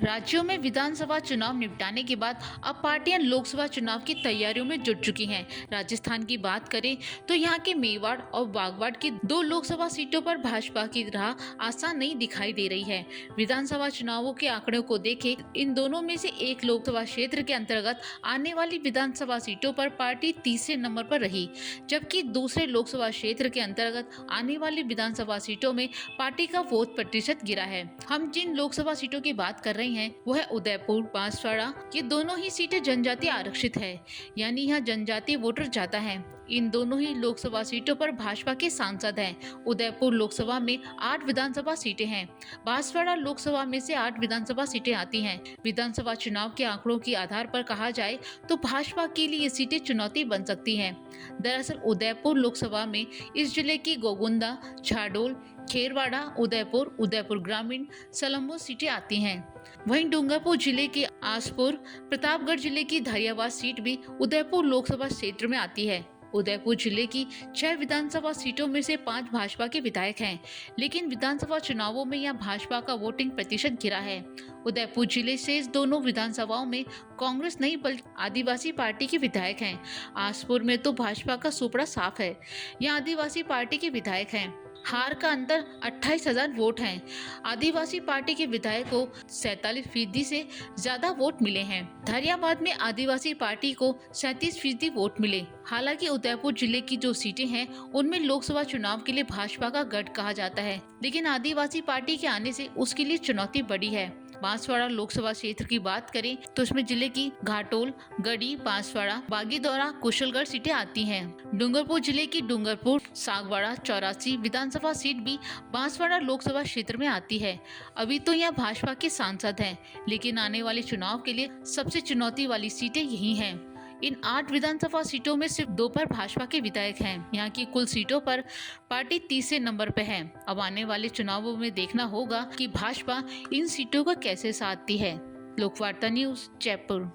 राज्यों में विधानसभा चुनाव निपटाने के बाद अब पार्टियां लोकसभा चुनाव की तैयारियों में जुट चुकी हैं। राजस्थान की बात करें तो यहाँ के मेवाड़ और बागवाड़ की 2 लोकसभा सीटों पर भाजपा की राह आसान नहीं दिखाई दे रही है। विधानसभा चुनावों के आंकड़ों को देखें, इन दोनों में से एक लोकसभा क्षेत्र के अंतर्गत आने वाली विधानसभा सीटों पर पार्टी तीसरे नंबर पर रही, जबकि दूसरे लोकसभा क्षेत्र के अंतर्गत आने वाली विधानसभा सीटों में पार्टी का वोट प्रतिशत गिरा है। हम जिन लोकसभा सीटों की बात कर रहे हैं वो है उदयपुर, बांसवाड़ा। ये दोनों ही सीटें जनजातीय आरक्षित है, यानी यहाँ जनजातीय वोटर ज्यादा है। इन दोनों ही लोकसभा सीटों पर भाजपा के सांसद हैं। उदयपुर लोकसभा में 8 विधानसभा सीटें हैं। बांसवाड़ा लोकसभा में से 8 विधानसभा सीटें आती हैं। विधानसभा चुनाव के आंकड़ों के आधार पर कहा जाए तो भाजपा के लिए ये सीटें चुनौती बन सकती हैं। दरअसल उदयपुर लोकसभा में इस जिले की गोगुंदा, झाडोल, खेरवाड़ा, उदयपुर, उदयपुर ग्रामीण, सलम्बो सीटें आती हैं। वहीं डूंगरपुर जिले के आसपुर, प्रतापगढ़ जिले की धरियावाद सीट भी उदयपुर लोकसभा क्षेत्र में आती है। उदयपुर जिले की 6 विधानसभा सीटों में से 5 भाजपा के विधायक हैं, लेकिन विधानसभा चुनावों में यहां भाजपा का वोटिंग प्रतिशत गिरा है। उदयपुर जिले से इस दोनों विधानसभाओं में कांग्रेस नहीं बल्कि आदिवासी पार्टी के विधायक हैं। आसपुर में तो भाजपा का सुपड़ा साफ है, यहाँ आदिवासी पार्टी के विधायक हैं। हार का अंतर 28,000 वोट हैं। आदिवासी पार्टी के विधायक को 47% से ज्यादा वोट मिले हैं। धरियाबाद में आदिवासी पार्टी को 37% वोट मिले। हालांकि उदयपुर जिले की जो सीटें हैं उनमें लोकसभा चुनाव के लिए भाजपा का गढ़ कहा जाता है, लेकिन आदिवासी पार्टी के आने से उसके लिए चुनौती बढ़ी है। बांसवाड़ा लोकसभा क्षेत्र की बात करें तो इसमें जिले की घाटोल, गढ़ी, बांसवाड़ा, बागीदौरा, कुशलगढ़ सीटें आती हैं। डूंगरपुर जिले की डूंगरपुर, सागवाड़ा, 84 विधानसभा सीट भी बांसवाड़ा लोकसभा क्षेत्र में आती है। अभी तो यहाँ भाजपा के सांसद हैं, लेकिन आने वाले चुनाव के लिए सबसे चुनौती वाली सीटें यही हैं। इन 8 विधानसभा सीटों में सिर्फ 2 पर भाजपा के विधायक हैं। यहाँ की कुल सीटों पर पार्टी तीसरे नंबर पर है। अब आने वाले चुनावों में देखना होगा कि भाजपा इन सीटों का कैसे साधती है। लोकवार्ता न्यूज़, जयपुर।